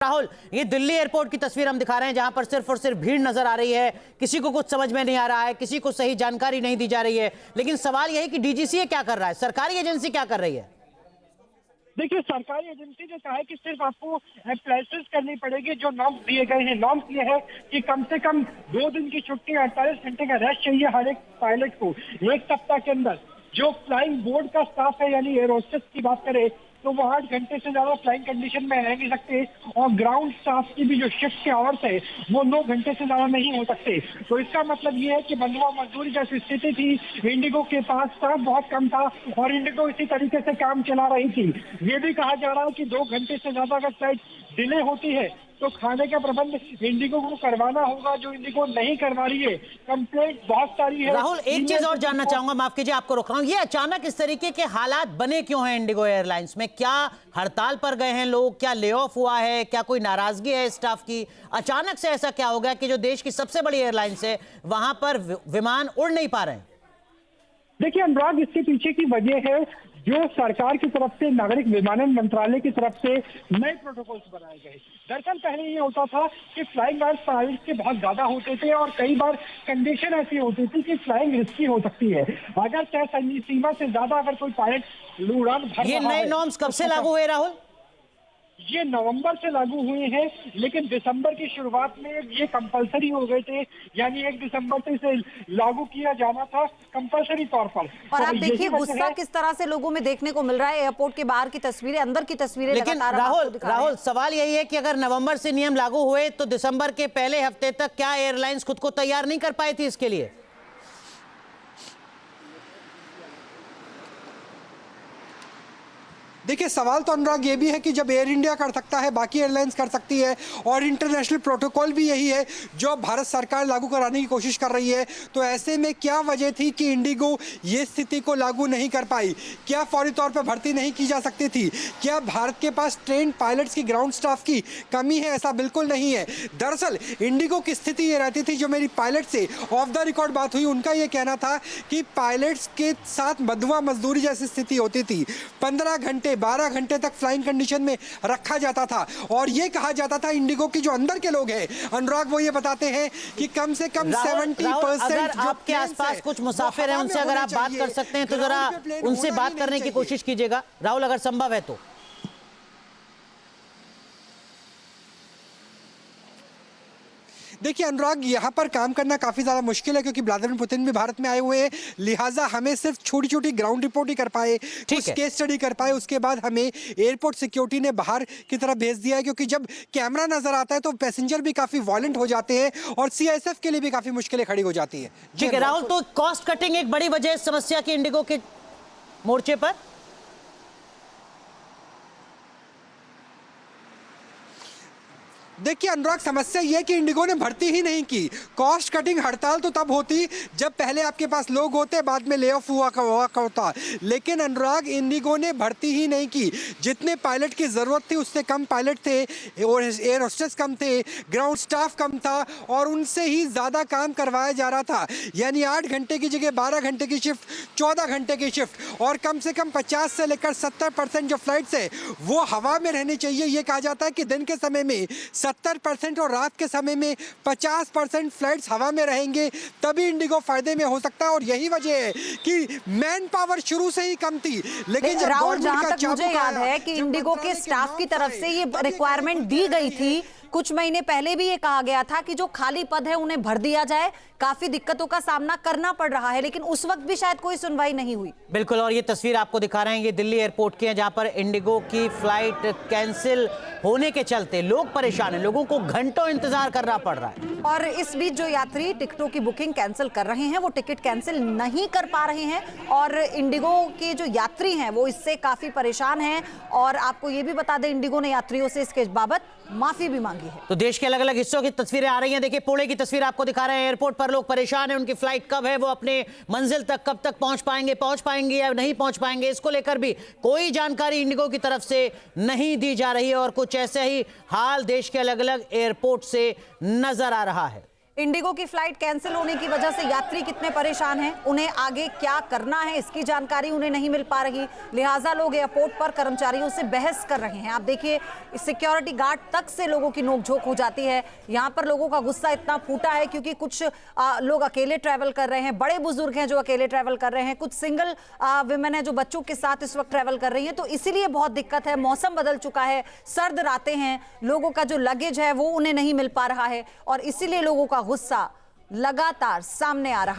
राहुल, ये दिल्ली एयरपोर्ट की तस्वीर हम दिखा रहे हैं जहां पर सिर्फ और सिर्फ भीड़ नजर आ रही है। किसी को कुछ समझ में नहीं आ रहा है, किसी को सही जानकारी नहीं दी जा रही है। लेकिन सवाल यही कि डीजीसीए क्या कर रहा है, सरकारी एजेंसी क्या कर रही है? देखिए, सरकारी एजेंसी ने कहा है कि सिर्फ आपको अप्रेंटिस करनी पड़ेगी। जो नॉर्म्स दिए गए हैं, नॉर्म्स ये है कि कम से कम 2 दिन की छुट्टी, 48 घंटे का रेस्ट चाहिए हर एक पायलट को 1 सप्ताह के अंदर। जो फ्लाइंग बोर्ड का स्टाफ है यानी एयर होस्टेस की बात करें तो वो 8 घंटे से ज्यादा फ्लाइंग कंडीशन में रह नहीं सकते, और ग्राउंड स्टाफ की भी जो शिफ्ट के आवर्स है वो 9 घंटे से ज्यादा नहीं हो सकते। तो इसका मतलब ये है कि बंधुआ मजदूरी जैसी स्थिति थी, इंडिगो के पास स्टाफ बहुत कम था और इंडिगो इसी तरीके से काम चला रही थी। ये भी कहा जा रहा है कि 2 घंटे से ज्यादा अगर फ्लाइट डिले होती है तो खाने का प्रबंध इंडिगो को करवाना होगा, जो इंडिगो नहीं करवा रही है। कंप्लेंट बहुत सारी है। राहुल, एक चीज और जानना चाहूंगा, माफ कीजिए आपको रोक रहा हूं, ये अचानक इस तरीके के हालात बने क्यों हैं इंडिगो एयरलाइंस में? क्या हड़ताल पर गए हैं लोग, क्या ले ऑफ हुआ है, क्या कोई नाराजगी है स्टाफ की? अचानक से ऐसा क्या हो गया कि जो देश की सबसे बड़ी एयरलाइंस है वहां पर विमान उड़ नहीं पा रहे हैं? देखिए अनुराग, इसके पीछे की वजह है जो सरकार की तरफ से, नागरिक विमानन मंत्रालय की तरफ से नए प्रोटोकॉल्स बनाए गए। दरअसल पहले ये होता था कि फ्लाइंग आवर्स पायलट के बहुत ज्यादा होते थे और कई बार कंडीशन ऐसी होती थी कि फ्लाइंग रिस्की हो सकती है। अगर तय सीमा से ज्यादा अगर कोई पायलट उड़ान भर रहा है। ये नए नॉर्म्स कब से लागू हुए राहुल? ये नवंबर से लागू हुए हैं, लेकिन दिसंबर की शुरुआत में ये कंपलसरी हो गए थे, यानी 1 दिसंबर से इसे लागू किया जाना था कंपलसरी तौर पर। और आप देखिए गुस्सा किस तरह से लोगों में देखने को मिल रहा है। एयरपोर्ट के बाहर की तस्वीरें, अंदर की तस्वीरें। लेकिन राहुल सवाल यही है कि अगर नवंबर से नियम लागू हुए तो दिसंबर के पहले हफ्ते तक क्या एयरलाइंस खुद को तैयार नहीं कर पाई थी इसके लिए? देखिए, सवाल तो अनुराग ये भी है कि जब एयर इंडिया कर सकता है, बाकी एयरलाइंस कर सकती है और इंटरनेशनल प्रोटोकॉल भी यही है जो भारत सरकार लागू कराने की कोशिश कर रही है, तो ऐसे में क्या वजह थी कि इंडिगो ये स्थिति को लागू नहीं कर पाई? क्या फौरी तौर पर भर्ती नहीं की जा सकती थी? क्या भारत के पास ट्रेंड पायलट्स की, ग्राउंड स्टाफ की कमी है? ऐसा बिल्कुल नहीं है। दरअसल इंडिगो की स्थिति ये रहती थी, जो मेरी पायलट से ऑफ द रिकॉर्ड बात हुई, उनका ये कहना था कि पायलट्स के साथ बंधुआ मजदूरी जैसी स्थिति होती थी। 15 घंटे 12 घंटे तक फ्लाइंग कंडीशन में रखा जाता था और ये कहा जाता था इंडिगो की जो अंदर के लोग हैं अनुराग, वो ये बताते हैं कि कम से कम 70% अगर आपके आसपास कुछ मुसाफिर हैं उनसे अगर आप बात कर सकते हैं तो जरा उनसे बात करने की कोशिश कीजिएगा राहुल, अगर संभव है तो। देखिए अनुराग, यहाँ पर काम करना काफ़ी ज़्यादा मुश्किल है क्योंकि व्लादिमीर पुतिन भी भारत में आए हुए हैं, लिहाजा हमें सिर्फ छोटी छोटी ग्राउंड रिपोर्ट ही कर पाए, कुछ केस स्टडी कर पाए। उसके बाद हमें एयरपोर्ट सिक्योरिटी ने बाहर की तरफ भेज दिया है क्योंकि जब कैमरा नजर आता है तो पैसेंजर भी काफ़ी वॉयलेंट हो जाते हैं और सीआईएसएफ के लिए भी काफ़ी मुश्किलें खड़ी हो जाती है। ठीक है राहुल, तो कॉस्ट कटिंग एक बड़ी वजह इस समस्या की इंडिगो के मोर्चे पर? देखिए अनुराग, समस्या यह है कि इंडिगो ने भर्ती ही नहीं की। कॉस्ट कटिंग हड़ताल तो तब होती जब पहले आपके पास लोग होते, बाद में ले ऑफ हुआ होता, लेकिन अनुराग इंडिगो ने भर्ती ही नहीं की। जितने पायलट की ज़रूरत थी उससे कम पायलट थे, और एयर होस्टेस कम थे, ग्राउंड स्टाफ कम था और उनसे ही ज़्यादा काम करवाया जा रहा था। यानी 8 घंटे की जगह 12 घंटे की शिफ्ट, 14 घंटे की शिफ्ट, और कम से कम 50 से लेकर 70% जो फ्लाइट्स है वो हवा में रहनी चाहिए। ये कहा जाता है कि दिन के समय में 70% और रात के समय में 50% फ्लाइट्स हवा में रहेंगे, तभी इंडिगो फायदे में हो सकता है। और यही वजह है कि मैन पावर शुरू से ही कम थी, लेकिन राहुल, जहां तक मुझे याद है कि इंडिगो के स्टाफ की तरफ से ये रिक्वायरमेंट दी गई थी, कुछ महीने पहले भी ये कहा गया था कि जो खाली पद है उन्हें भर दिया जाए। काफी दिक्कतों का सामना करना पड़ रहा है, लेकिन उस वक्त भी शायद कोई सुनवाई नहीं हुई। बिल्कुल, और ये तस्वीर आपको दिखा रहे हैं, ये दिल्ली एयरपोर्ट की है जहां पर इंडिगो की फ्लाइट कैंसिल होने के चलते लोग परेशान हैं, लोगों को घंटों इंतजार करना पड़ रहा है। और इस बीच जो यात्री टिकटों की बुकिंग कैंसिल कर रहे हैं वो टिकट कैंसिल नहीं कर पा रहे हैं और इंडिगो के जो यात्री हैं वो इससे काफी परेशान हैं। और आपको ये भी बता दें, इंडिगो ने यात्रियों से इसके बाबत माफी भी मांगी है। तो देश के अलग अलग हिस्सों की तस्वीरें आ रही हैं। देखिए, पुणे की तस्वीर आपको दिखा रहे हैं, एयरपोर्ट पर लोग परेशान हैं, उनकी फ्लाइट कब है, वो अपने मंजिल तक कब तक पहुंच पाएंगे या नहीं पहुंच पाएंगे, इसको लेकर भी कोई जानकारी इंडिगो की तरफ से नहीं दी जा रही है। और कुछ ऐसे ही हाल देश के अलग अलग एयरपोर्ट से नजर आ रहा है। इंडिगो की फ्लाइट कैंसिल होने की वजह से यात्री कितने परेशान हैं, उन्हें आगे क्या करना है इसकी जानकारी उन्हें नहीं मिल पा रही, लिहाजा लोग एयरपोर्ट पर कर्मचारियों से बहस कर रहे हैं। आप देखिए सिक्योरिटी गार्ड तक से लोगों की नोकझोंक हो जाती है। यहाँ पर लोगों का गुस्सा इतना फूटा है क्योंकि कुछ लोग अकेले ट्रैवल कर रहे हैं, बड़े बुजुर्ग हैं जो अकेले ट्रैवल कर रहे हैं, कुछ सिंगल विमेन है जो बच्चों के साथ इस वक्त ट्रैवल कर रही है, तो इसीलिए बहुत दिक्कत है। मौसम बदल चुका है, सर्द रातें हैं, लोगों का जो लगेज है वो उन्हें नहीं मिल पा रहा है और इसीलिए लोगों का गुस्सा लगातार सामने आ रहा है।